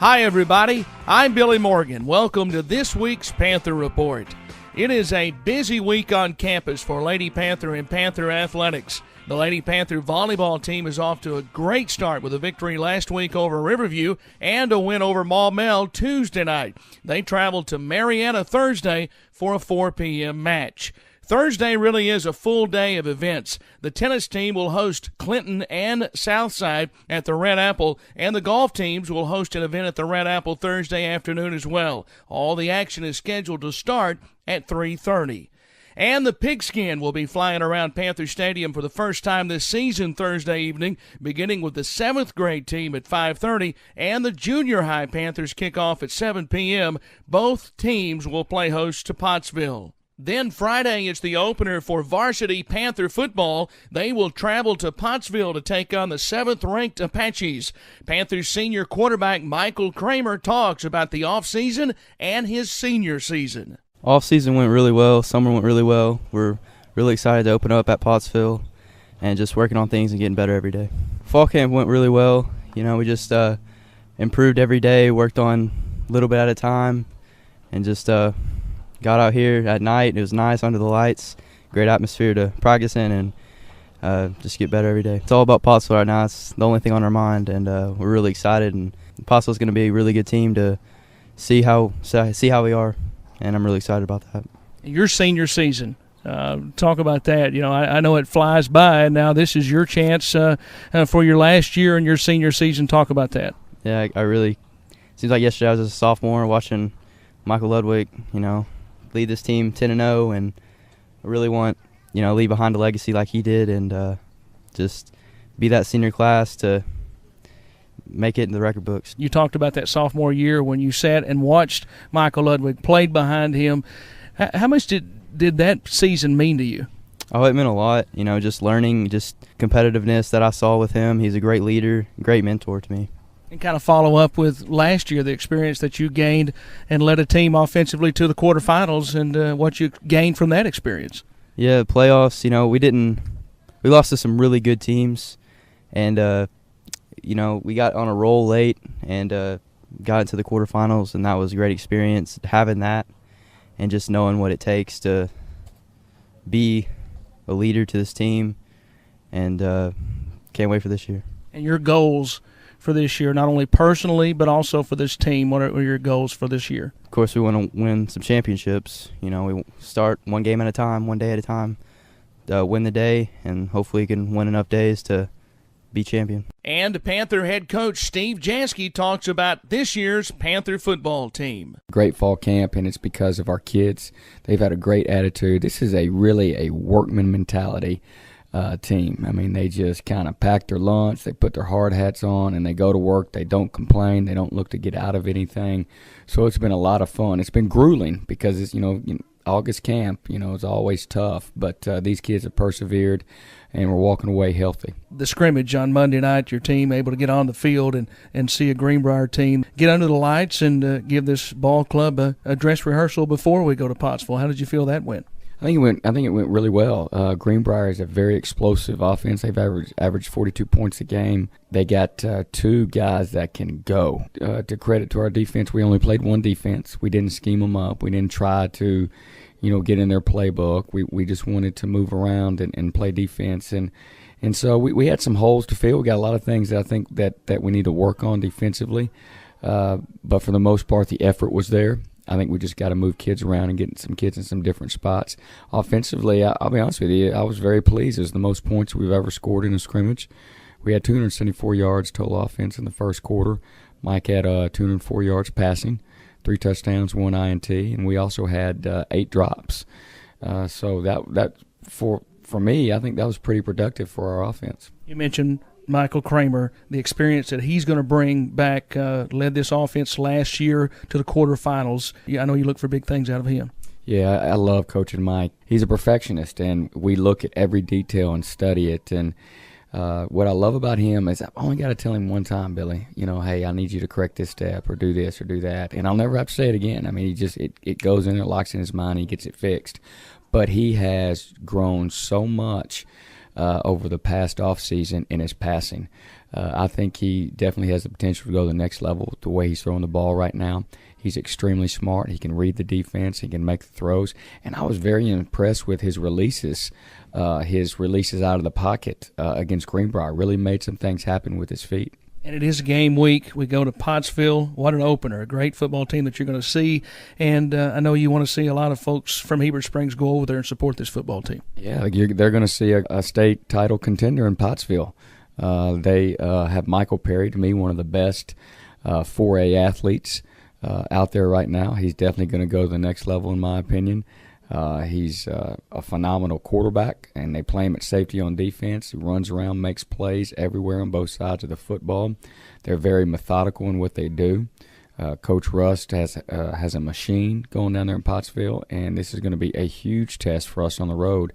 Hi, everybody. I'm Billy Morgan. Welcome to this week's Panther Report. It is a busy week on campus for Lady Panther and Panther athletics. The Lady Panther volleyball team is off to a great start with a victory last week over Riverview and a win over Maumelle Tuesday night. They traveled to Marietta Thursday for a 4 p.m. match. Thursday really is a full day of events. The tennis team will host Clinton and Southside at the Red Apple, and the golf teams will host an event at the Red Apple Thursday afternoon as well. All the action is scheduled to start at 3:30. And the Pigskin will be flying around Panther Stadium for the first time this season Thursday evening, beginning with the 7th grade team at 5:30, and the junior high Panthers kick off at 7 p.m. Both teams will play host to Pottsville. Then Friday is the opener for varsity Panther football. They will travel to Pottsville to take on the 7th-ranked Apaches. Panthers senior quarterback Michael Kramer talks about the offseason and his senior season. Off-season went really well. Summer went really well. We're really excited to open up at Pottsville and just working on things and getting better every day. Fall camp went really well. You know, we just improved every day, worked on a little bit at a time, and just got out here at night. It was nice under the lights, great atmosphere to practice in, and just get better every day. It's all about Pottsville right now. It's the only thing on our mind, and we're really excited. And Pottsville's going to be a really good team to see how we are, and I'm really excited about that. Your senior season, talk about that. You know, I know it flies by, and now this is your chance for your last year in your senior season. Talk about that. Yeah, I really – seems like yesterday I was a sophomore watching Michael Ludwig, you know, lead this team 10-0, and I really want, you know, leave behind a legacy like he did, and just be that senior class to make it in the record books. You talked about that sophomore year when you sat and watched Michael Ludwig, played behind him. How much did that season mean to you? Oh, it meant a lot, you know, just learning, just competitiveness that I saw with him. He's a great leader, great mentor to me. And kind of follow up with last year, the experience that you gained and led a team offensively to the quarterfinals, and what you gained from that experience. Yeah, playoffs, you know, we lost to some really good teams, and, you know, we got on a roll late and got into the quarterfinals, and that was a great experience, having that and just knowing what it takes to be a leader to this team, and can't wait for this year. And your goals for this year, not only personally but also for this team, what are your goals for this year? Of course, we want to win some championships. You know, we start one game at a time, one day at a time, win the day, and hopefully can win enough days to be champion. And Panther head coach Steve Jansky talks about this year's Panther football team. Great fall camp, and it's because of our kids. They've had a great attitude. This is really a workman mentality team. I mean, they just kind of pack their lunch, they put their hard hats on, and they go to work. They don't complain. They don't look to get out of anything. So it's been a lot of fun. It's been grueling because it's, you know, August camp, you know, is always tough. But these kids have persevered, and we're walking away healthy. The scrimmage on Monday night, your team able to get on the field and see a Greenbrier team get under the lights and give this ball club a dress rehearsal before we go to Pottsville. How did you feel that went? I think it went really well. Greenbrier is a very explosive offense. They've averaged 42 points a game. They got two guys that can go. To credit to our defense, we only played one defense. We didn't scheme them up. We didn't try to, you know, get in their playbook. We just wanted to move around and play defense. And so we had some holes to fill. We got a lot of things that I think that we need to work on defensively. But for the most part, the effort was there. I think we just got to move kids around and get some kids in some different spots. Offensively, I'll be honest with you, I was very pleased. It was the most points we've ever scored in a scrimmage. We had 274 yards total offense in the first quarter. Mike had 204 yards passing, 3 touchdowns, 1 INT, and we also had 8 drops. So that for me, I think that was pretty productive for our offense. You mentioned Michael Kramer, the experience that he's going to bring back, led this offense last year to the quarterfinals. I know you look for big things out of him. Yeah, I love coaching Mike. He's a perfectionist, and we look at every detail and study it. And what I love about him is I've only got to tell him one time, Billy, you know, hey, I need you to correct this step or do this or do that. And I'll never have to say it again. I mean, it goes in there, locks in his mind, he gets it fixed. But he has grown so much over the past offseason in his passing. I think he definitely has the potential to go to the next level with the way he's throwing the ball right now. He's extremely smart. He can read the defense. He can make the throws. And I was very impressed with his releases. His releases out of the pocket against Greenbrier really made some things happen with his feet. And it is game week. We go to Pottsville. What an opener. A great football team that you're going to see. And I know you want to see a lot of folks from Heber Springs go over there and support this football team. Yeah, they're going to see a state title contender in Pottsville. They have Michael Perry, to me, one of the best 4A athletes out there right now. He's definitely going to go to the next level, in my opinion. He's a phenomenal quarterback, and they play him at safety on defense. He runs around, makes plays everywhere on both sides of the football. They're very methodical in what they do. Coach Rust has a machine going down there in Pottsville, and this is going to be a huge test for us on the road.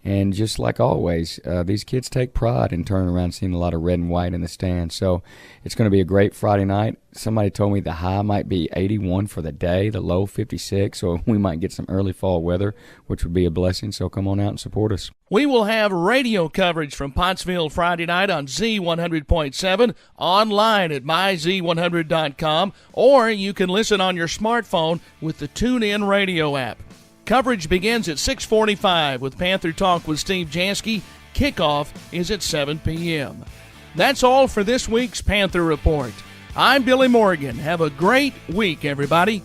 And just like always, these kids take pride in turning around and seeing a lot of red and white in the stands. So it's going to be a great Friday night. Somebody told me the high might be 81 for the day, the low 56, so we might get some early fall weather, which would be a blessing. So come on out and support us. We will have radio coverage from Pottsville Friday night on Z100.7, online at myz100.com, or you can listen on your smartphone with the TuneIn radio app. Coverage begins at 6:45 with Panther Talk with Steve Jansky. Kickoff is at 7 p.m. That's all for this week's Panther Report. I'm Billy Morgan. Have a great week, everybody.